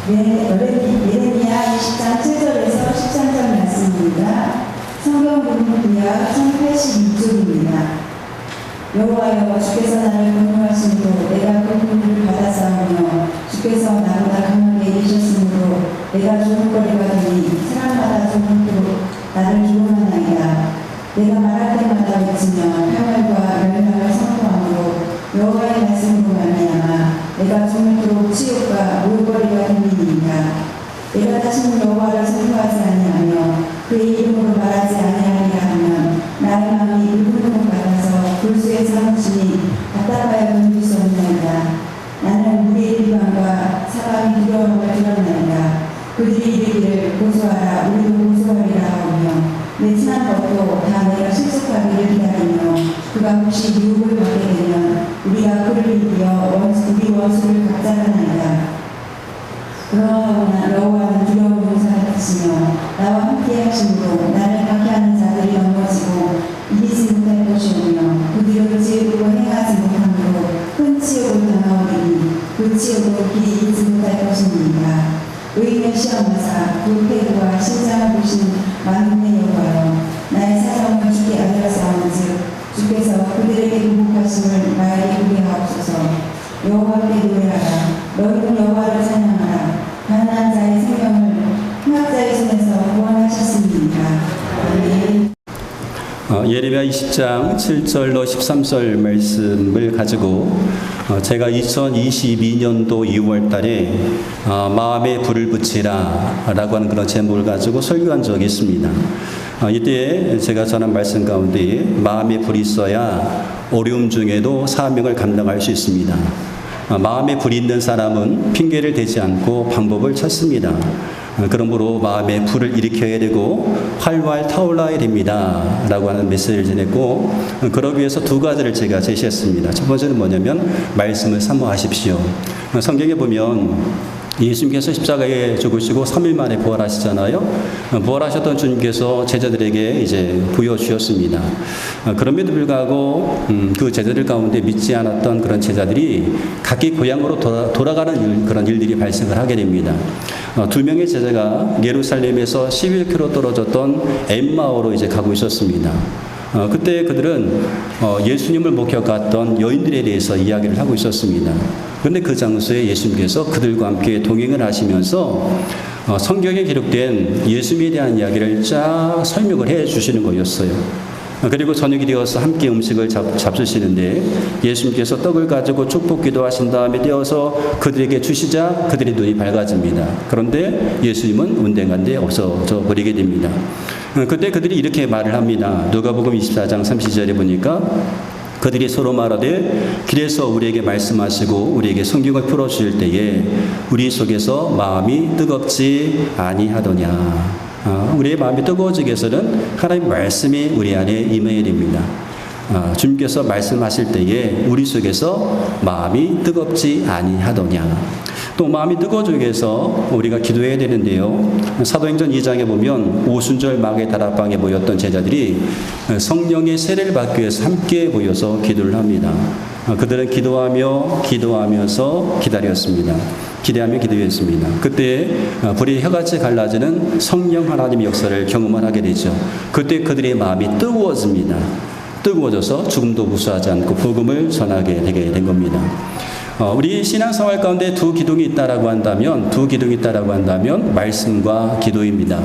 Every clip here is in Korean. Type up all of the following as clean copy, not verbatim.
예레미야 20장 7절에서 13절 말씀입니다. 성경 구약 1082쪽입니다. 여호와여, 주께서 나를 권유하심으로 내가 그 권유를 받았사오며 주께서 나보다 강하게 이기셨으므로 내가 조롱거리가 되니 사람마다 조롱으로 나를 조롱하나이다. 내가 말할 때마다 외치며 평활과 멸망을 선포함으로 여호와의 말씀으로 말미암아 내가 조롱토록 치욕과 모욕거리가 되니이다. 내가 다시는 여호와를 선포하지 아니하며 그의 이름으로 말하지 아니하리라 하면 나의 마음이 불붙는 것 같아서 골수에 사무치니 답답하여 견딜 수 없나이다. 나는 우리의 비방과 사람이 두려움을 들었나이다. 그들이 이르기를 고소하라, 우리도 고소하리라 하며 내 친한 것도 다 내가 실속하기를 기다리며 그가 혹시 유혹을 받게 되면 우리가 그를 이기어 우리 원수를 박살하나이다. 그러하오나 여호와는 두려운 용사를 하시며 나와 함께 하심으로 나를 박해하는 자들이 넘어지고 이기지 못할 것이오며 그들을 지으고 행하지 못함으로 큰 치욕을 당하오리니 그 치욕으로 길이 이기지 못할 것입니다. 의인을 시험하사 불패와 신장을 보시는 만군의 여호와여, 나의 사정을 주께 알려사온즉 주께서 그들에게 보복하심을 나에게 보게 하옵소서. 여호와께 노래하라. 너희는 여호와를 찬양하라. 가난한 자의 생명을 흉악자의 손에서 구원하셨습니다. 아멘. 예레미야 20장 7절로 13절 말씀을 가지고 제가 2022년도 2월 달에 마음에 불을 붙이라 라고 하는 그런 제목을 가지고 설교한 적이 있습니다. 이때 제가 전한 말씀 가운데 마음에 불이 있어야 어려움 중에도 사명을 감당할 수 있습니다. 마음에 불이 있는 사람은 핑계를 대지 않고 방법을 찾습니다. 그러므로 마음에 불을 일으켜야 되고 활활 타올라야 됩니다 라고 하는 메시지를 전했고, 그러기 위해서 두 가지를 제가 제시했습니다. 첫 번째는 뭐냐면 말씀을 사모하십시오. 성경에 보면 예수님께서 십자가에 죽으시고 3일 만에 부활하시잖아요. 부활하셨던 주님께서 제자들에게 이제 보여주셨습니다. 그럼에도 불구하고 그 제자들 가운데 믿지 않았던 그런 제자들이 각기 고향으로 돌아가는 그런 일들이 발생을 하게 됩니다. 두 명의 제자가 예루살렘에서 11km 떨어졌던 엠마오로 이제 가고 있었습니다. 그때 그들은 예수님을 목격했던 여인들에 대해서 이야기를 하고 있었습니다. 그런데 그 장소에 예수님께서 그들과 함께 동행을 하시면서 성경에 기록된 예수님에 대한 이야기를 쫙 설명을 해 주시는 거였어요. 그리고 저녁이 되어서 함께 음식을 잡수시는데 예수님께서 떡을 가지고 축복기도 하신 다음에 떼어서 그들에게 주시자 그들의 눈이 밝아집니다. 그런데 예수님은 운댕한데 없어져 버리게 됩니다. 그때 그들이 이렇게 말을 합니다. 누가복음 24장 30절에 보니까 그들이 서로 말하되 길에서 우리에게 말씀하시고 우리에게 성경을 풀어주실 때에 우리 속에서 마음이 뜨겁지 아니하더냐. 우리의 마음이 뜨거워지기 위해서는 하나님의 말씀이 우리 안에 임해야 됩니다. 주님께서 말씀하실 때에 우리 속에서 마음이 뜨겁지 아니하더냐. 또 마음이 뜨거워지기 위해서 우리가 기도해야 되는데요. 사도행전 2장에 보면 오순절 마개 다락방에 모였던 제자들이 성령의 세례를 받기 위해서 함께 모여서 기도를 합니다. 그들은 기도하면서 기다렸습니다. 기대하며 기도했습니다. 그때 불이 혀같이 갈라지는 성령 하나님의 역사를 경험을 하게 되죠. 그때 그들의 마음이 뜨거워집니다. 뜨거워져서 죽음도 무수하지 않고 복음을 전하게 되게 된 겁니다. 우리 신앙생활 가운데 두 기둥이 있다라고 한다면 말씀과 기도입니다.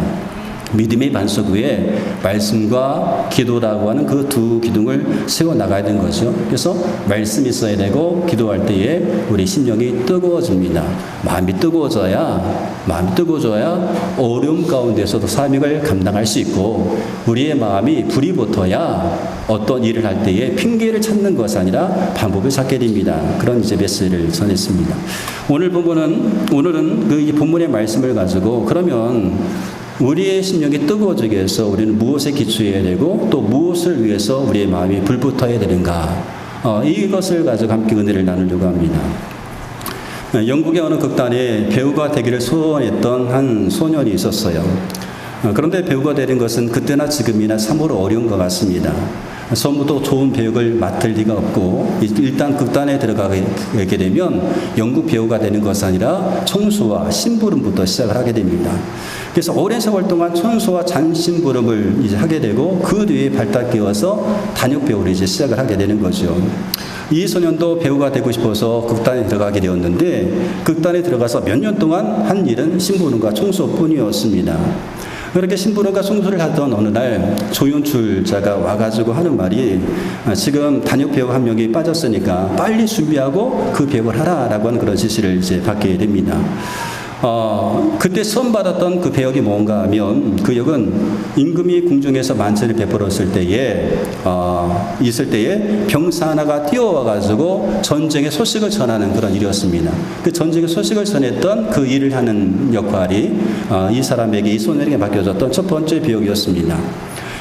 믿음의 반석 위에 말씀과 기도라고 하는 그 두 기둥을 세워 나가야 되는 거죠. 그래서 말씀이 있어야 되고 기도할 때에 우리 심령이 뜨거워집니다. 마음이 뜨거워져야 어려움 가운데서도 사명을 감당할 수 있고, 우리의 마음이 불이 붙어야 어떤 일을 할 때에 핑계를 찾는 것이 아니라 방법을 찾게 됩니다. 그런 이제 메시지를 전했습니다. 오늘은 이 본문의 말씀을 가지고 그러면 우리의 심령이 뜨거워지기 위해서 우리는 무엇에 기초해야 되고 또 무엇을 위해서 우리의 마음이 불붙어야 되는가, 이것을 가지고 함께 은혜를 나누려고 합니다. 영국의 어느 극단에 배우가 되기를 소원했던 한 소년이 있었어요. 그런데 배우가 되는 것은 그때나 지금이나 참으로 어려운 것 같습니다. 처음부터 좋은 배역을 맡을 리가 없고 일단 극단에 들어가게 되면 연극 배우가 되는 것이 아니라 총수와 심부름부터 시작을 하게 됩니다. 그래서 오랜 세월 동안 총수와 잔심부름을 이제 하게 되고 그 뒤에 발딱 끼워서 단역 배우를 이제 시작을 하게 되는 거죠. 이 소년도 배우가 되고 싶어서 극단에 들어가게 되었는데 극단에 들어가서 몇 년 동안 한 일은 심부름과 청소뿐이었습니다. 그렇게 심부름과 청소를 하던 어느 날 조연출자가 와가지고 하는 말이 지금 단역 배우 한 명이 빠졌으니까 빨리 준비하고 그 배역을 하라라고 하는 그런 지시를 이제 받게 됩니다. 그때 처음 받았던 그 배역이 뭔가 하면 그 역은 임금이 궁중에서 만찬을 베풀었을 때에 있을 때에 병사 하나가 뛰어와가지고 전쟁의 소식을 전하는 그런 일이었습니다. 그 전쟁의 소식을 전했던 그 일을 하는 역할이 이 사람에게 이 소년에게 맡겨졌던 첫 번째 배역이었습니다.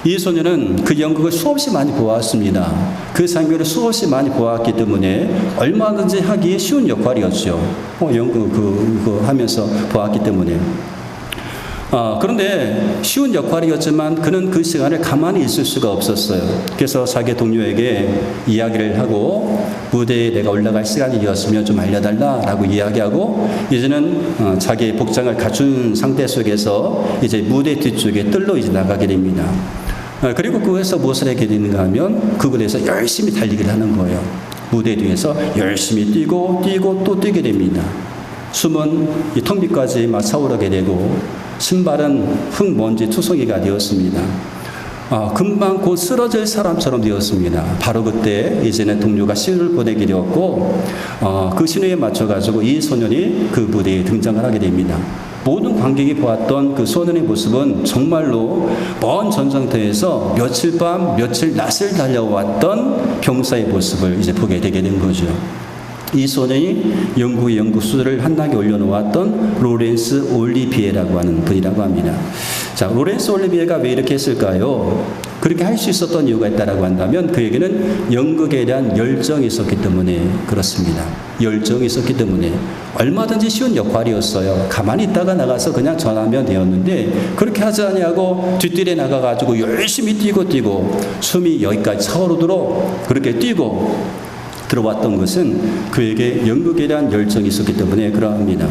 이 소년은 그 연극을 수없이 많이 보았습니다. 그 장면을 수없이 많이 보았기 때문에 얼마든지 하기 쉬운 역할이었죠. 연극 하면서 보았기 때문에. 그런데 쉬운 역할이었지만 그는 그 시간을 가만히 있을 수가 없었어요. 그래서 자기 동료에게 이야기를 하고 무대에 내가 올라갈 시간이 되었으면 좀 알려달라라고 이야기하고 이제는 자기의 복장을 갖춘 상태 속에서 이제 무대 뒤쪽에 뜰로 이제 나가게 됩니다. 그리고 그곳에서 무엇을 하게 되는가 하면 그곳에서 열심히 달리기를 하는 거예요. 무대 뒤에서 열심히 뛰고 또 뛰게 됩니다. 숨은 이 턱 밑까지 막 차오르게 되고 신발은 흙먼지 투성이가 되었습니다. 금방 곧 쓰러질 사람처럼 되었습니다. 바로 그때 이제는 동료가 신호를 보내게 되었고 그 신호에 맞춰가지고 이 소년이 그 무대에 등장을 하게 됩니다. 모든 관객이 보았던 그 소년의 모습은 정말로 먼 전장터에서 며칠 밤 며칠 낮을 달려왔던 병사의 모습을 이제 보게 되게 된 거죠. 이 소년이 영국의 연극수를 한나게 올려놓았던 로렌스 올리비에라고 하는 분이라고 합니다. 자, 로렌스 올리비에가 왜 이렇게 했을까요? 그렇게 할 수 있었던 이유가 있다라고 한다면 그에게는 연극에 대한 열정이 있었기 때문에 그렇습니다. 열정이 있었기 때문에 얼마든지 쉬운 역할이었어요. 가만히 있다가 나가서 그냥 전하면 되었는데 그렇게 하지 아니하고 뒷뜰에 나가가지고 열심히 뛰고 숨이 여기까지 차오르도록 그렇게 뛰고 들어왔던 것은 그에게 연극에 대한 열정이 있었기 때문에 그러합니다.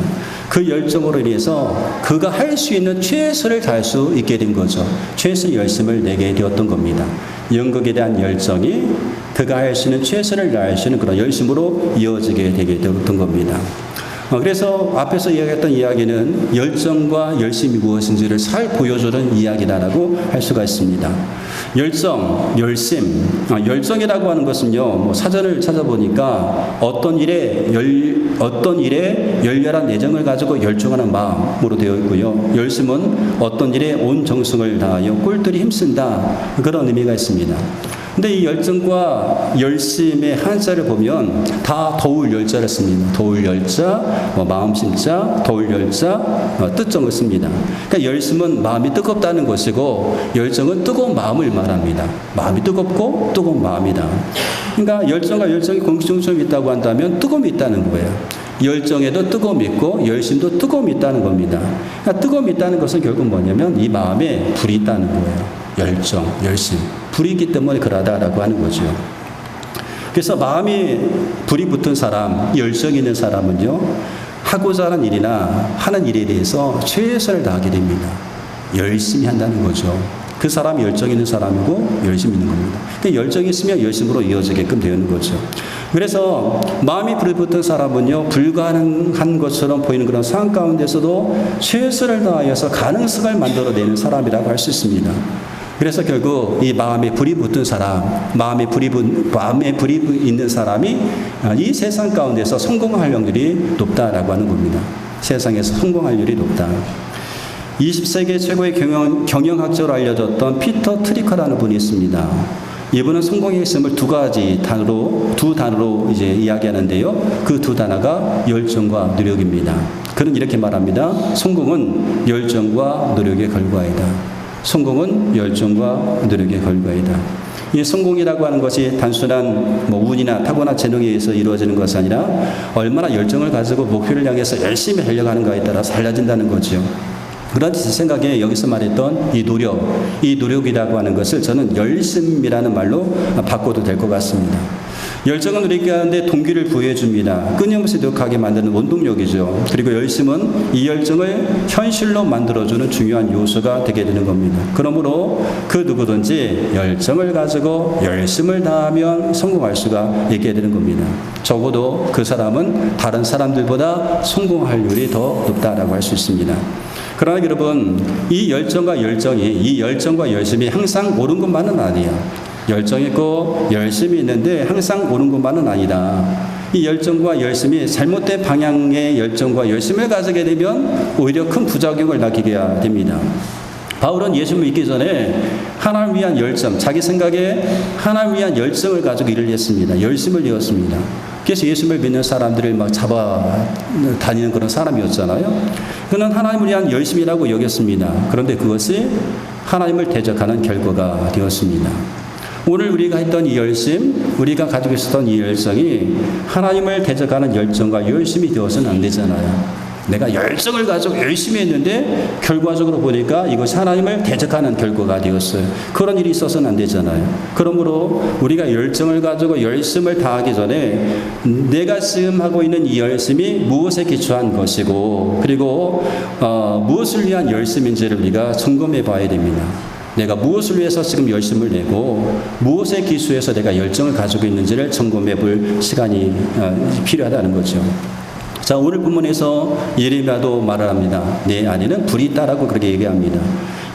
그 열정으로 인해서 그가 할 수 있는 최선을 다할 수 있게 된 거죠. 최선의 열심을 내게 되었던 겁니다. 연극에 대한 열정이 그가 할 수 있는 최선을 다할 수 있는 그런 열심으로 이어지게 되게 되었던 겁니다. 그래서 앞에서 이야기했던 이야기는 열정과 열심이 무엇인지를 잘 보여주는 이야기다라고 할 수가 있습니다. 열정, 열심, 열정이라고 하는 것은요, 뭐 사전을 찾아보니까 어떤 일에 열렬한 애정을 가지고 열중하는 마음으로 되어 있고요. 열심은 어떤 일에 온 정성을 다하여 꿀들이 힘쓴다 그런 의미가 있습니다. 근데 이 열정과 열심의 한자를 보면 다 더울 열자를 씁니다. 더울 열자, 마음심자, 더울 열자, 뜻정을 씁니다. 그러니까 열심은 마음이 뜨겁다는 것이고 열정은 뜨거운 마음을 말합니다. 마음이 뜨겁고 뜨거운 마음이다. 그러니까 열정과 열정이 공통점이 있다고 한다면 뜨거움이 있다는 거예요. 열정에도 뜨거움이 있고 열심도 뜨거움이 있다는 겁니다. 그러니까 뜨거움이 있다는 것은 결국 뭐냐면 이 마음에 불이 있다는 거예요. 열정, 열심. 불이 있기 때문에 그러다라고 하는 거죠. 그래서 마음이 불이 붙은 사람, 열정이 있는 사람은요, 하고자 하는 일이나 하는 일에 대해서 최선을 다하게 됩니다. 열심히 한다는 거죠. 그 사람이 열정 있는 사람이고 열심히 있는 겁니다. 그러니까 열정이 있으면 열심으로 이어지게끔 되는 거죠. 그래서 마음이 불이 붙은 사람은요, 불가능한 것처럼 보이는 그런 상황 가운데서도 최선을 다하여서 가능성을 만들어내는 사람이라고 할 수 있습니다. 그래서 결국 이 마음에 불이 붙은 사람, 마음에 불이 있는 사람이 이 세상 가운데서 성공할 확률이 높다라고 하는 겁니다. 세상에서 성공할 확률이 높다. 20세기 최고의 경영학자로 알려졌던 피터 트리커라는 분이 있습니다. 이분은 성공의 핵심을 두 단어로 이제 이야기하는데요. 그 두 단어가 열정과 노력입니다. 그는 이렇게 말합니다. 성공은 열정과 노력의 결과이다. 성공은 열정과 노력의 결과이다. 이 성공이라고 하는 것이 단순한 운이나 타고난 재능에 의해서 이루어지는 것이 아니라 얼마나 열정을 가지고 목표를 향해서 열심히 달려가는가에 따라서 달라진다는 거죠. 그런 제 생각에 여기서 말했던 이 노력이라고 하는 것을 저는 열심이라는 말로 바꿔도 될 것 같습니다. 열정은 우리 가운데 동기를 부여해줍니다. 끊임없이 노력하게 만드는 원동력이죠. 그리고 열심은 이 열정을 현실로 만들어주는 중요한 요소가 되게 되는 겁니다. 그러므로 그 누구든지 열정을 가지고 열심을 다하면 성공할 수가 있게 되는 겁니다. 적어도 그 사람은 다른 사람들보다 성공할 확률이 더 높다라고 할 수 있습니다. 그러나 여러분, 이 열정과 열심이 항상 옳은 것만은 아니에요. 열정이 있고 열심이 있는데 항상 옳은 것만은 아니다. 이 열정과 열심이 잘못된 방향의 열정과 열심을 가지게 되면 오히려 큰 부작용을 남기게 됩니다. 바울은 예수를 믿기 전에 하나님을 위한 열정, 자기 생각에 하나님을 위한 열정을 가지고 일을 했습니다. 열심을 이었습니다. 그래서 예수를 믿는 사람들을 막 잡아 다니는 그런 사람이었잖아요. 그는 하나님을 위한 열심이라고 여겼습니다. 그런데 그것이 하나님을 대적하는 결과가 되었습니다. 오늘 우리가 했던 이 열심, 우리가 가지고 있었던 이 열정이 하나님을 대적하는 열정과 열심이 되어서는 안 되잖아요. 내가 열정을 가지고 열심히 했는데 결과적으로 보니까 이것이 하나님을 대적하는 결과가 되었어요. 그런 일이 있어서는 안 되잖아요. 그러므로 우리가 열정을 가지고 열심을 다하기 전에 내가 지금 하고 있는 이 열심이 무엇에 기초한 것이고, 그리고 무엇을 위한 열심인지를 우리가 점검해 봐야 됩니다. 내가 무엇을 위해서 지금 열심을 내고 무엇에 기초해서 내가 열정을 가지고 있는지를 점검해 볼 시간이 필요하다는 거죠. 자, 오늘 본문에서 예레미야도 말을 합니다. 내 안에는 불이 있다라고 그렇게 얘기합니다.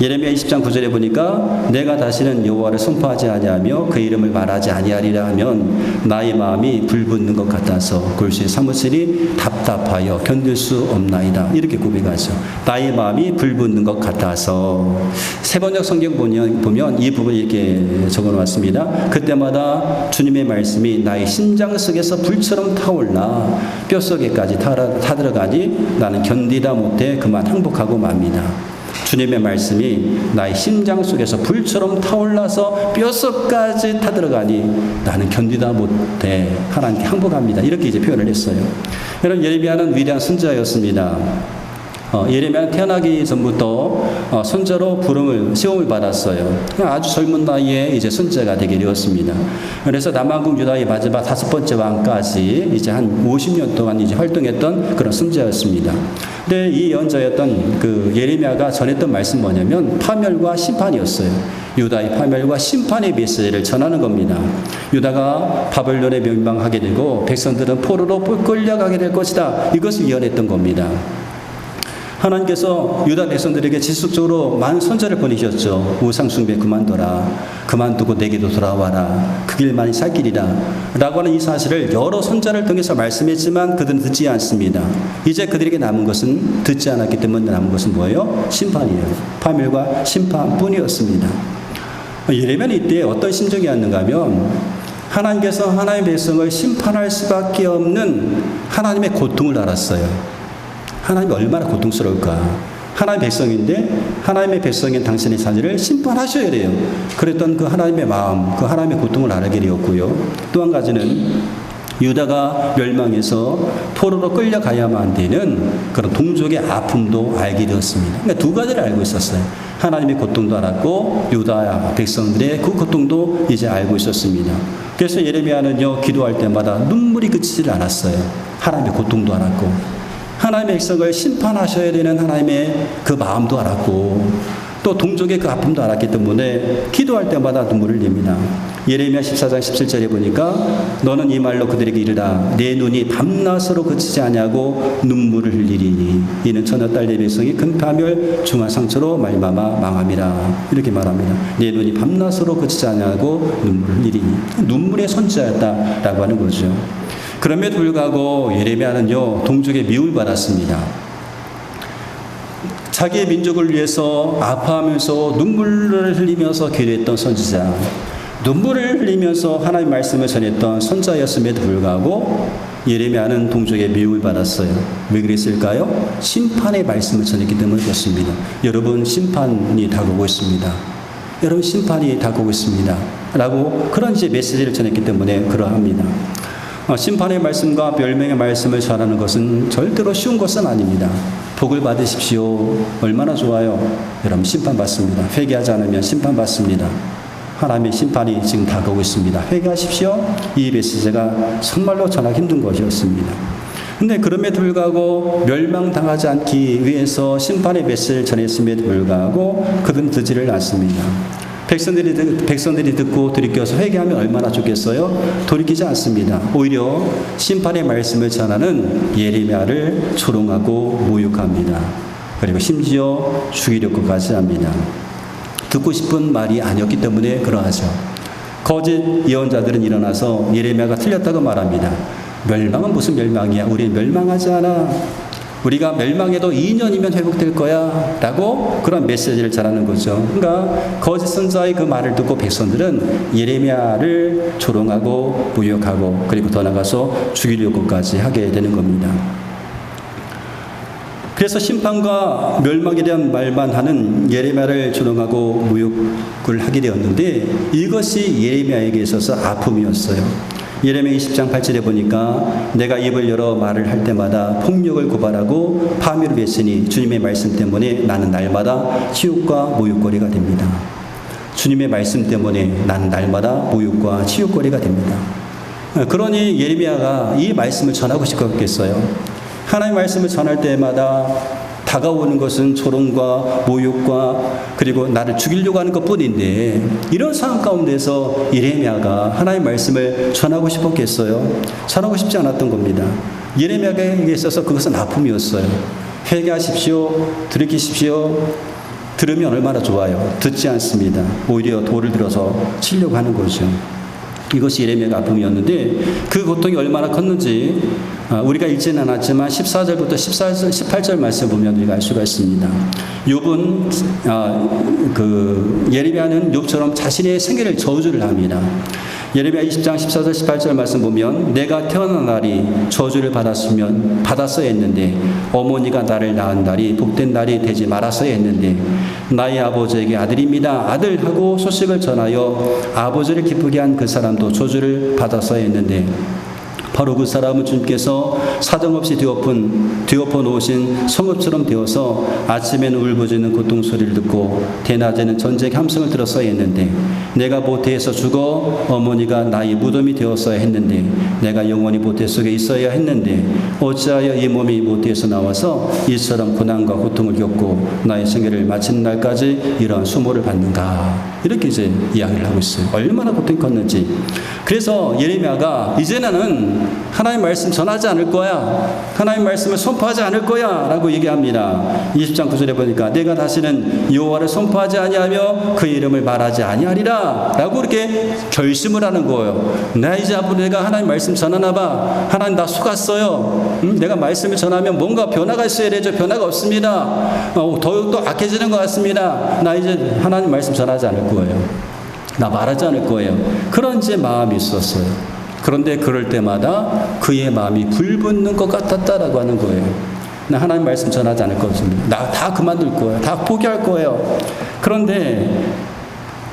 예레미야 20장 9절에 보니까 내가 다시는 여호와를 선포하지 아니하며 그 이름을 말하지 아니하리라 하면 나의 마음이 불붙는 것 같아서 골수에 사무치니 답답하여 견딜 수 없나이다. 이렇게 고백하죠. 나의 마음이 불붙는 것 같아서. 세번역 성경 보면 이 부분을 이렇게 적어놓았습니다. 그때마다 주님의 말씀이 나의 심장 속에서 불처럼 타올라 뼛속에까지 타들어가니 나는 견디다 못해 그만 항복하고 맙니다. 주님의 말씀이 나의 심장 속에서 불처럼 타올라서 뼛속까지 타들어가니 나는 견디다 못해 하나님께 항복합니다. 이렇게 이제 표현을 했어요. 여러분, 예레미야는 위대한 선지자였습니다. 예레미야는 태어나기 전부터 선지자로 시험을 받았어요. 아주 젊은 나이에 이제 선지자가 되게 되었습니다. 그래서 남왕국 유다의 마지막 5번째 왕까지 이제 한 50년 동안 이제 활동했던 그런 선지자였습니다. 근데 이 예언자였던 그 예레미야가 전했던 말씀 뭐냐면 파멸과 심판이었어요. 유다의 파멸과 심판의 메시지를 전하는 겁니다. 유다가 바벨론에 멸망하게 되고 백성들은 포로로 끌려가게 될 것이다. 이것을 예언했던 겁니다. 하나님께서 유다 백성들에게 지속적으로 많은 선지자를 보내셨죠. 우상 숭배 그만둬라. 그만두고 내게도 돌아와라. 그 길만이 살 길이다. 라고 하는 이 사실을 여러 선지자를 통해서 말씀했지만 그들은 듣지 않습니다. 이제 그들에게 남은 것은 듣지 않았기 때문에 남은 것은 뭐예요? 심판이에요. 파멸과 심판뿐이었습니다. 예레미야는 이때 어떤 심정이었는가 하면 하나님께서 하나님의 백성을 심판할 수밖에 없는 하나님의 고통을 알았어요. 하나님이 얼마나 고통스러울까. 하나님의 백성인데 하나님의 백성인 당신의 자녀를 심판하셔야 돼요. 그랬던 그 하나님의 마음, 그 하나님의 고통을 알게 되었고요. 또 한 가지는 유다가 멸망해서 포로로 끌려가야만 되는 그런 동족의 아픔도 알게 되었습니다. 그러니까 두 가지를 알고 있었어요. 하나님의 고통도 알았고 유다 백성들의 그 고통도 이제 알고 있었습니다. 그래서 예레미야는요, 기도할 때마다 눈물이 그치질 않았어요. 하나님의 고통도 알았고 하나님의 백성을 심판하셔야 되는 하나님의 그 마음도 알았고 또 동족의 그 아픔도 알았기 때문에 기도할 때마다 눈물을 냅니다. 예레미야 14장 17절에 보니까 너는 이 말로 그들에게 이르라 내 눈이 밤낮으로 그치지 아니하고 눈물을 흘리리니 이는 처녀 딸 내 백성이 큰 파멸 중한 상처로 말미암아 망함이라. 이렇게 말합니다. 내 눈이 밤낮으로 그치지 아니하고 눈물을 흘리리니 눈물의 선지자였다라고 하는 거죠. 그럼에도 불구하고 예레미야는요, 동족의 미움을 받았습니다. 자기의 민족을 위해서 아파하면서 눈물을 흘리면서 기도했던 선지자, 눈물을 흘리면서 하나님의 말씀을 전했던 선지자였음에도 불구하고 예레미야는 동족의 미움을 받았어요. 왜 그랬을까요? 심판의 말씀을 전했기 때문에 그렇습니다. 여러분, 심판이 다가오고 있습니다. 여러분, 심판이 다가오고 있습니다. 라고 그런 이제 메시지를 전했기 때문에 그러합니다. 심판의 말씀과 멸망의 말씀을 전하는 것은 절대로 쉬운 것은 아닙니다. 복을 받으십시오. 얼마나 좋아요. 여러분 심판받습니다. 회개하지 않으면 심판받습니다. 하나님의 심판이 지금 다가오고 있습니다. 회개하십시오. 이 메시지가 정말로 전하기 힘든 것이었습니다. 근데 그럼에도 불구하고 멸망당하지 않기 위해서 심판의 메시지를 전했음에도 불구하고 그들은 듣지를 않습니다. 백성들이 듣고 돌이켜서 회개하면 얼마나 좋겠어요? 돌이키지 않습니다. 오히려 심판의 말씀을 전하는 예레미야를 조롱하고 모욕합니다. 그리고 심지어 죽이려고까지 합니다. 듣고 싶은 말이 아니었기 때문에 그러하죠. 거짓 예언자들은 일어나서 예레미야가 틀렸다고 말합니다. 멸망은 무슨 멸망이야? 우리는 멸망하지 않아. 우리가 멸망해도 2년이면 회복될 거야 라고 그런 메시지를 전하는 거죠. 그러니까 거짓 선자의 그 말을 듣고 백성들은 예레미야를 조롱하고 모욕하고 그리고 더 나가서 죽이려고까지 하게 되는 겁니다. 그래서 심판과 멸망에 대한 말만 하는 예레미야를 조롱하고 모욕을 하게 되었는데 이것이 예레미야에게 있어서 아픔이었어요. 예레미야 20장 8절에 보니까 내가 입을 열어 말을 할 때마다 폭력을 고발하고 파멸을 했으니 주님의 말씀 때문에 나는 날마다 치욕과 모욕거리가 됩니다. 주님의 말씀 때문에 나는 날마다 모욕과 치욕거리가 됩니다. 그러니 예레미야가 이 말씀을 전하고 싶었겠어요. 하나님의 말씀을 전할 때마다 다가오는 것은 조롱과 모욕과 그리고 나를 죽이려고 하는 것뿐인데 이런 상황 가운데서 예레미야가 하나님의 말씀을 전하고 싶었겠어요? 전하고 싶지 않았던 겁니다. 예레미야에게 있어서 그것은 아픔이었어요. 회개하십시오. 돌이키십시오. 들으면 얼마나 좋아요. 듣지 않습니다. 오히려 돌을 들어서 치려고 하는 거죠. 이것이 예레미야의 아픔이었는데 그 고통이 얼마나 컸는지 우리가 읽지는 않았지만 14절부터 18절 말씀 보면 우리가 알 수가 있습니다. 욥은 예레미야는 욥처럼 자신의 생애를 저주를 합니다. 예레미야 20장 14절 18절 말씀 보면 내가 태어난 날이 저주를 받았어야 했는데 어머니가 나를 낳은 날이 복된 날이 되지 말았어야 했는데 나의 아버지에게 아들입니다 아들하고 소식을 전하여 아버지를 기쁘게 한 그 사람도 저주를 받았어야 했는데 바로 그 사람은 주님께서 사정없이 뒤엎어 놓으신 성읍처럼 되어서 아침에는 울부짖는 고통소리를 듣고 대낮에는 전쟁의 함성을 들었어야 했는데 내가 모태에서 죽어 어머니가 나의 무덤이 되었어야 했는데 내가 영원히 모태 속에 있어야 했는데 어찌하여 이 몸이 모태에서 나와서 이처럼 고난과 고통을 겪고 나의 생애를 마치는 날까지 이러한 수모를 받는가 이렇게 이제 이야기를 하고 있어요. 얼마나 고통이 컸는지. 그래서 예레미야가 이제는 하나님 말씀 전하지 않을 거야. 하나님 말씀을 선포하지 않을 거야 라고 얘기합니다. 20장 9절에 보니까 내가 다시는 여호와를 선포하지 아니하며 그의 이름을 말하지 아니하리라 라고 이렇게 결심을 하는 거예요. 나 이제 앞으로 내가 하나님 말씀 전하나 봐. 하나님 나 속았어요. 내가 말씀을 전하면 뭔가 변화가 있어야 되죠. 변화가 없습니다. 더욱더 악해지는 것 같습니다. 나 이제 하나님 말씀 전하지 않을 거예요. 나 말하지 않을 거예요. 그런 제 마음이 있었어요. 그런데 그럴 때마다 그의 마음이 불붙는 것 같았다라고 하는 거예요. 나 하나님 말씀 전하지 않을 것입니다. 나 다 그만둘 거예요. 다 포기할 거예요. 그런데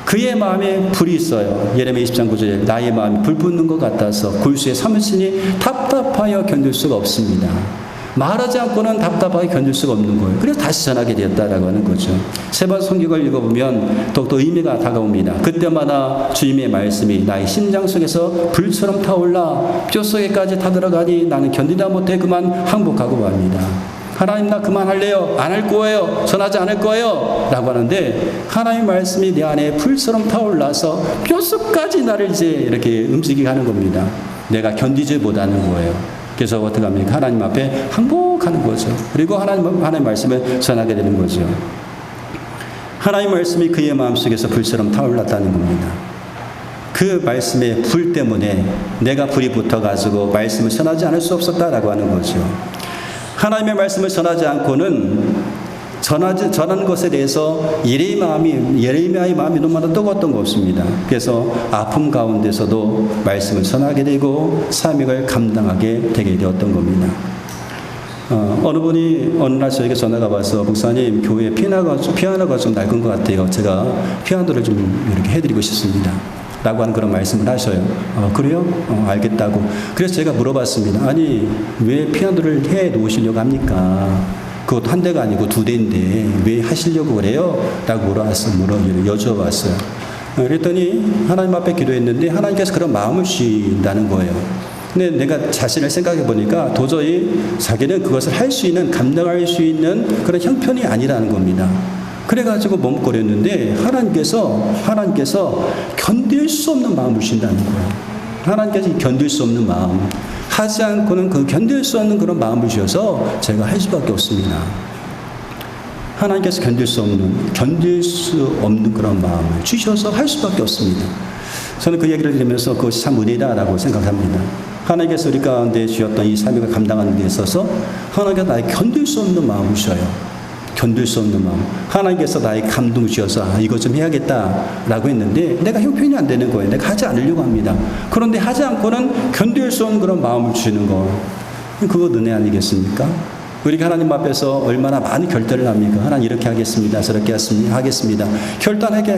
그의 마음에 불이 있어요. 예레미야 20장 9절에 나의 마음이 불붙는 것 같아서 골수에 사무치니 답답하여 견딜 수가 없습니다. 말하지 않고는 답답하게 견딜 수가 없는 거예요. 그래서 다시 전하게 되었다라고 하는 거죠. 세 번 성경을 읽어보면 더욱더 의미가 다가옵니다. 그때마다 주님의 말씀이 나의 심장 속에서 불처럼 타올라 뼈 속에까지 타들어가니 나는 견디다 못해 그만 항복하고 맙니다. 하나님 나 그만할래요? 안 할 거예요? 전하지 않을 거예요? 라고 하는데 하나님 말씀이 내 안에 불처럼 타올라서 뼈 속까지 나를 이제 이렇게 움직이게 하는 겁니다. 내가 견디지 못하는 거예요. 그래서 어떻게 합니까? 하나님 앞에 항복하는 거죠. 그리고 하나님 말씀을 전하게 되는 거죠. 하나님 말씀이 그의 마음속에서 불처럼 타올랐다는 겁니다. 그 말씀의 불 때문에 내가 불이 붙어가지고 말씀을 전하지 않을 수 없었다라고 하는 거죠. 하나님의 말씀을 전하지 않고는 전하는 것에 대해서 예레미야의 마음이 너무나 뜨거웠던 것 없습니다. 그래서 아픔 가운데서도 말씀을 전하게 되고 사명을 감당하게 되게 되었던 겁니다. 어느 분이 어느 날 저에게 전화가 와서 목사님 교회 피아노가 좀 낡은 것 같아요. 제가 피아노를 좀 이렇게 해드리고 싶습니다. 라고 하는 그런 말씀을 하셔요. 그래요? 알겠다고. 그래서 제가 물어봤습니다. 아니, 왜 피아노를 해 놓으시려고 합니까? 그것도 한 대가 아니고 두 대인데 왜 하시려고 그래요? 라고 여쭤봤어요. 그랬더니 하나님 앞에 기도했는데 하나님께서 그런 마음을 주신다는 거예요. 근데 내가 자신을 생각해 보니까 도저히 자기는 그것을 할 수 있는, 감당할 수 있는 그런 형편이 아니라는 겁니다. 그래가지고 머뭇거렸는데 하나님께서 견딜 수 없는 마음을 주신다는 거예요. 하나님께서 견딜 수 없는 마음, 하지 않고는 그 견딜 수 없는 그런 마음을 주셔서 제가 할 수밖에 없습니다. 하나님께서 견딜 수 없는 그런 마음을 주셔서 할 수밖에 없습니다. 저는 그 얘기를 들으면서 그것이 참 은혜다라고 생각합니다. 하나님께서 우리 가운데 주셨던 이 사명을 감당하는 데 있어서 하나님께서 나의 견딜 수 없는 마음을 주셔요. 견딜 수 없는 마음. 하나님께서 나의 감동 주셔서 이거 좀 해야겠다라고 했는데 내가 형편이 안 되는 거예요. 내가 하지 않으려고 합니다. 그런데 하지 않고는 견딜 수 없는 그런 마음을 주시는 거. 그거 은혜 아니겠습니까? 우리가 하나님 앞에서 얼마나 많은 결단을 합니까? 하나님 이렇게 하겠습니다. 저렇게 하겠습니다. 결단하게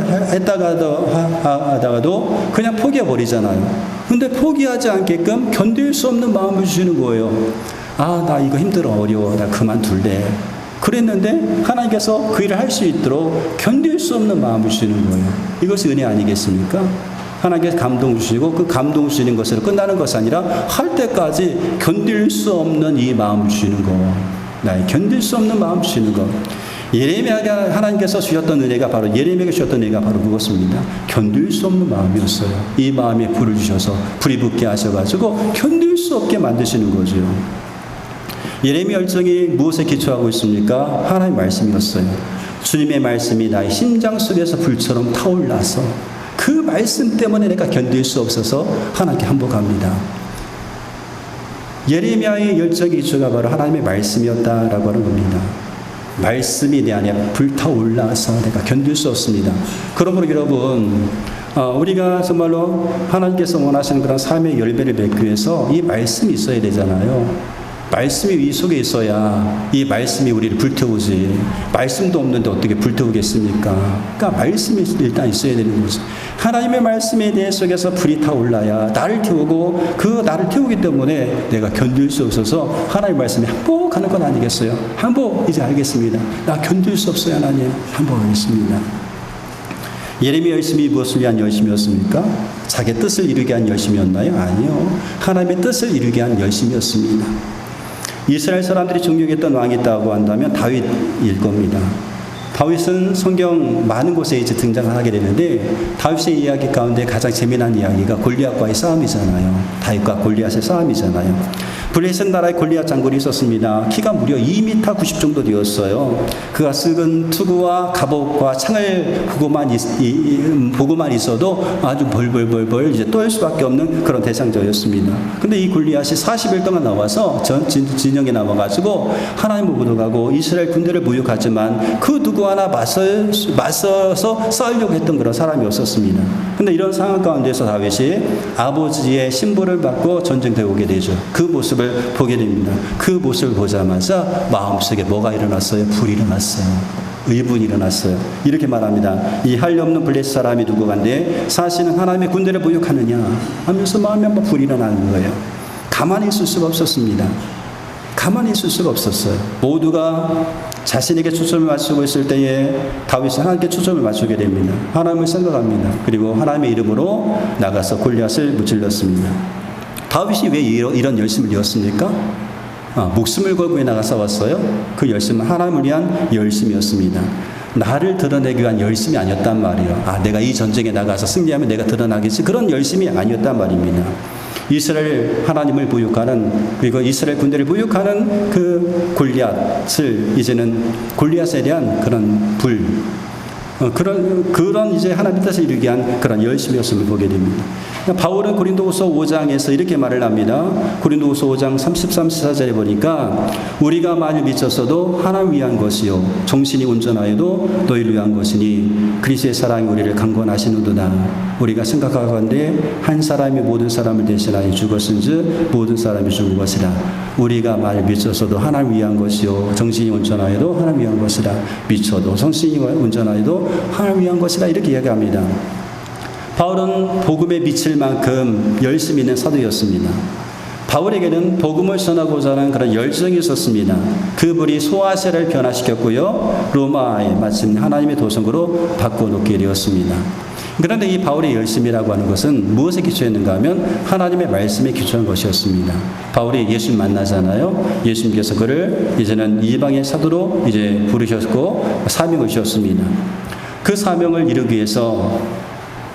하다가도 그냥 포기해버리잖아요. 근데 포기하지 않게끔 견딜 수 없는 마음을 주시는 거예요. 나 이거 힘들어, 어려워. 나 그만둘래. 그랬는데 하나님께서 그 일을 할 수 있도록 견딜 수 없는 마음을 주시는 거예요. 이것이 은혜 아니겠습니까? 하나님께서 감동 주시고 그 감동 주시는 것으로 끝나는 것이 아니라 할 때까지 견딜 수 없는 이 마음을 주시는 거. 나의 견딜 수 없는 마음을 주시는 거. 예레미야에게 하나님께서 주셨던 은혜가 바로 그것입니다. 견딜 수 없는 마음이었어요. 이 마음에 불을 주셔서 불이 붙게 하셔가지고 견딜 수 없게 만드시는 거죠. 예레미야 열정이 무엇에 기초하고 있습니까? 하나님의 말씀이었어요. 주님의 말씀이 나의 심장 속에서 불처럼 타올라서 그 말씀 때문에 내가 견딜 수 없어서 하나님께 항복합니다. 예레미야의 열정의 기초가 바로 하나님의 말씀이었다라고 하는 겁니다. 말씀이 내 안에 불타올라서 내가 견딜 수 없습니다. 그러므로 여러분, 우리가 정말로 하나님께서 원하시는 그런 삶의 열매를 맺기 위해서 이 말씀이 있어야 되잖아요. 말씀이 이 속에 있어야 이 말씀이 우리를 불태우지. 말씀도 없는데 어떻게 불태우겠습니까? 그러니까 말씀이 일단 있어야 되는 거죠. 하나님의 말씀에 내 속에서 불이 타올라야 나를 태우고 그 나를 태우기 때문에 내가 견딜 수 없어서 하나님의 말씀에 항복하는 건 아니겠어요? 항복 이제 알겠습니다. 나 견딜 수 없어요 하나님. 항복하겠습니다. 예레미야 열심이 무엇을 위한 열심이었습니까? 자기 뜻을 이루게 한 열심이었나요? 아니요. 하나님의 뜻을 이루게 한 열심이었습니다. 이스라엘 사람들이 존경했던 왕이 있다고 한다면 다윗일 겁니다. 다윗은 성경 많은 곳에 이제 등장하게 되는데 다윗의 이야기 가운데 가장 재미난 이야기가 골리앗과의 싸움이잖아요. 다윗과 골리앗의 싸움이잖아요. 블레셋 나라에 골리앗 장군이 있었습니다. 키가 무려 2m 90 정도 되었어요. 그가 쓰은 투구와 갑옷과 창을 보고만 있어도 아주 벌벌 이제 떨 수밖에 없는 그런 대상자였습니다. 근데 이 골리앗이 40일 동안 나와서 진영에 나와가지고 하나님을 모독하고 이스라엘 군대를 모욕하지만 그 누구 하나 맞서서 싸우려고 했던 그런 사람이었었습니다. 근데 이런 상황 가운데서 다윗이 아버지의 신부를 받고 전쟁터에 오게 되죠. 그 모습을 보게 됩니다. 그 모습을 보자마자 마음속에 뭐가 일어났어요? 불이 일어났어요. 의분이 일어났어요. 이렇게 말합니다. 이 할례없는 블레셋 사람이 누구간데 사실은 하나님의 군대를 모욕하느냐 하면서 마음에 한번 불이 일어나는 거예요. 가만히 있을 수가 없었습니다. 가만히 있을 수가 없었어요. 모두가 자신에게 초점을 맞추고 있을 때에 다윗은 하나님께 초점을 맞추게 됩니다. 하나님을 생각합니다. 그리고 하나님의 이름으로 나가서 골리앗을 무찔렀습니다. 다윗이 왜 이런 열심을 이었습니까? 목숨을 걸고 나가 싸웠어요. 그 열심은 하나님을 위한 열심이었습니다. 나를 드러내기 위한 열심이 아니었단 말이에요. 내가 이 전쟁에 나가서 승리하면 내가 드러나겠지. 그런 열심이 아니었단 말입니다. 이스라엘 하나님을 모욕하는 그리고 이스라엘 군대를 모욕하는 그 골리앗을 이제는 골리앗에 대한 그런 그런 이제 하나님의 뜻을 이루기 위한 그런 열심이었음을 보게 됩니다. 바울은 고린도후서 5장에서 이렇게 말을 합니다. 고린도후서 5장 33, 34절에 보니까 우리가 만일 미쳤어도 하나님 위한 것이요 정신이 온전하여도 너희를 위한 것이니 그리스도의 사랑이 우리를 강권하시는도다. 우리가 생각하건대 한 사람이 모든 사람을 대신하여 죽었은즉 모든 사람이 죽은 것이라. 우리가 만일 미쳤어도 하나님 위한 것이요 정신이 온전하여도 하나님 위한 것이라. 미쳐도 정신이 온전하여도 하나님 위한 것이라. 이렇게 이야기합니다. 바울은 복음에 미칠 만큼 열심히 있는 사도였습니다. 바울에게는 복음을 전하고자 하는 그런 열정이 있었습니다. 그 불이 소아시아를 변화시켰고요. 로마에 마침 하나님의 도성으로 바꿔놓게 되었습니다. 그런데 이 바울의 열심이라고 하는 것은 무엇에 기초했는가 하면 하나님의 말씀에 기초한 것이었습니다. 바울이 예수님 만나잖아요. 예수님께서 그를 이제는 이방의 사도로 이제 부르셨고 사명을 주셨습니다. 그 사명을 이루기 위해서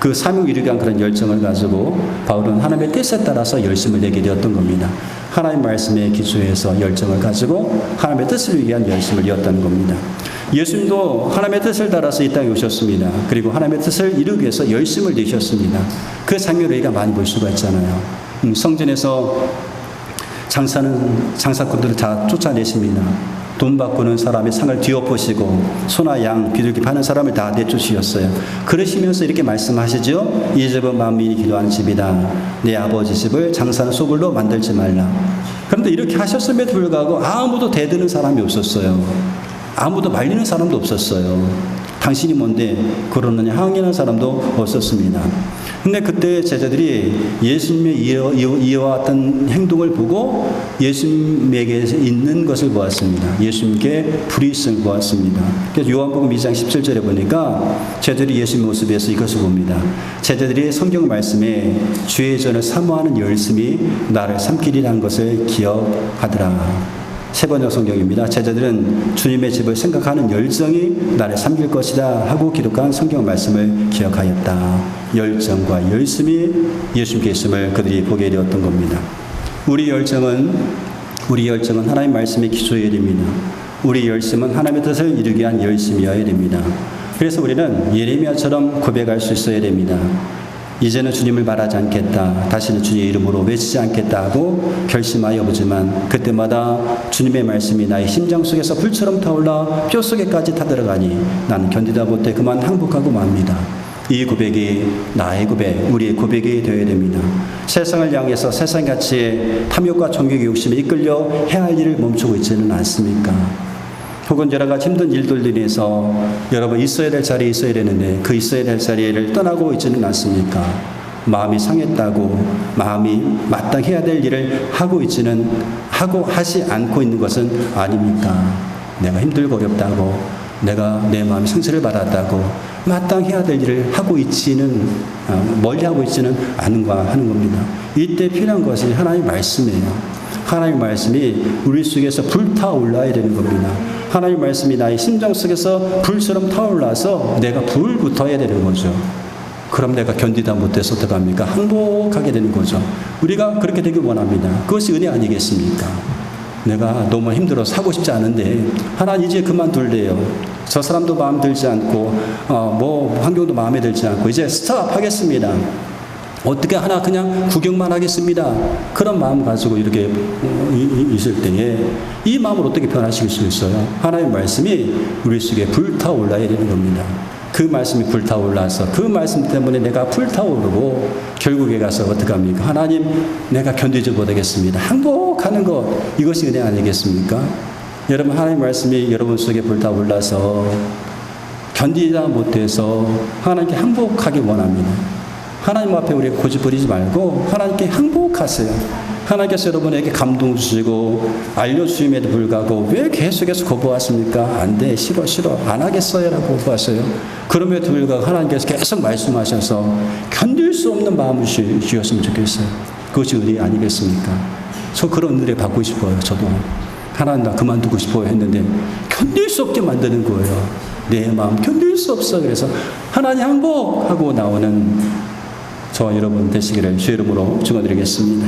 그 사명을 이루기 위한 그런 열정을 가지고 바울은 하나님의 뜻에 따라서 열심을 내게 되었던 겁니다. 하나님 말씀에 기초해서 열정을 가지고 하나님의 뜻을 위한 열심을 이었다는 겁니다. 예수님도 하나님의 뜻을 따라서 이 땅에 오셨습니다. 그리고 하나님의 뜻을 이루기 위해서 열심을 내셨습니다. 그 장면을 우리가 많이 볼 수가 있잖아요. 성전에서 장사꾼들을 다 쫓아내십니다. 돈 바꾸는 사람의 상을 뒤엎으시고 소나 양 비둘기 파는 사람을 다 내쫓으셨어요. 그러시면서 이렇게 말씀하시죠. 이 집은 만민이 기도하는 집이다. 내 아버지 집을 장사하는 소굴로 만들지 말라. 그런데 이렇게 하셨음에도 불구하고 아무도 대드는 사람이 없었어요. 아무도 말리는 사람도 없었어요. 당신이 뭔데 그러느냐 항의하는 사람도 없었습니다. 근데 그때 제자들이 예수님의 이어왔던 행동을 보고 예수님에게 있는 것을 보았습니다. 예수님께 불이 있음을 보았습니다. 그래서 요한복음 2장 17절에 보니까 제자들이 예수님 모습에서 이것을 봅니다. 제자들이 성경 말씀에 주의 전을 사모하는 열심이 나를 삼키리라는 것을 기억하더라. 세 번역 성경입니다. 제자들은 주님의 집을 생각하는 열정이 나를 삼킬 것이다 하고 기록한 성경 말씀을 기억하였다. 열정과 열심이 예수님께 있음을 그들이 보게 되었던 겁니다. 우리 열정은 하나님 말씀에 기초해야 됩니다. 우리 열심은 하나님의 뜻을 이루기 위한 열심이어야 됩니다. 그래서 우리는 예레미야처럼 고백할 수 있어야 됩니다. 이제는 주님을 말하지 않겠다. 다시는 주님의 이름으로 외치지 않겠다 하고 결심하여 보지만 그때마다 주님의 말씀이 나의 심장 속에서 불처럼 타올라 뼈 속에까지 타들어가니 나는 견디다 못해 그만 항복하고 맙니다. 이 고백이 나의 고백, 우리의 고백이 되어야 됩니다. 세상을 향해서 세상같이 탐욕과 정욕의 욕심에 이끌려 해야 할 일을 멈추고 있지는 않습니까? 혹은 여러 가지 힘든 일들로 인해서 여러분 있어야 될 자리에 있어야 되는데 그 있어야 될 자리를 떠나고 있지는 않습니까? 마음이 상했다고 마음이 마땅해야 될 일을 하고 하지 않고 있는 것은 아닙니까? 내가 힘들고 어렵다고 내가 내 마음이 상처를 받았다고 마땅해야 될 일을 멀리하고 있지는 않은가 하는 겁니다. 이때 필요한 것이 하나님의 말씀이에요. 하나님의 말씀이 우리 속에서 불타올라야 되는 겁니다. 하나님의 말씀이 나의 심장 속에서 불처럼 타올라서 내가 불 붙어야 되는 거죠. 그럼 내가 견디다 못해서 어떡합니까? 항복하게 되는 거죠. 우리가 그렇게 되길 원합니다. 그것이 은혜 아니겠습니까? 내가 너무 힘들어서 하고 싶지 않은데 하나님 이제 그만둘래요. 저 사람도 마음 들지 않고 환경도 마음에 들지 않고 이제 스탑하겠습니다. 어떻게 하나 그냥 구경만 하겠습니다. 그런 마음 가지고 이렇게 있을 때에 이 마음을 어떻게 변화시킬 수 있어요? 하나님의 말씀이 우리 속에 불타올라야 되는 겁니다. 그 말씀이 불타올라서 그 말씀 때문에 내가 불타오르고 결국에 가서 어떡합니까? 하나님 내가 견디지 못하겠습니다. 항복하는 것 이것이 은혜 아니겠습니까? 여러분 하나님의 말씀이 여러분 속에 불타올라서 견디다 못해서 하나님께 항복하기 원합니다. 하나님 앞에 우리가 고집부리지 말고 하나님께 항복하세요. 하나님께서 여러분에게 감동 주시고 알려주심에도 불구하고 왜 계속해서 거부하십니까? 안 돼, 싫어, 안 하겠어요 라고 거부하세요. 그럼에도 불구하고 하나님께서 계속 말씀하셔서 견딜 수 없는 마음을 주셨으면 좋겠어요. 그것이 은혜 아니겠습니까? 저 그런 은혜 받고 싶어요. 저도 하나님 나 그만두고 싶어요 했는데 견딜 수 없게 만드는 거예요. 내 마음 견딜 수 없어. 그래서 하나님 항복하고 나오는 저 여러분 되시기를 주의 이름으로 축원드리겠습니다.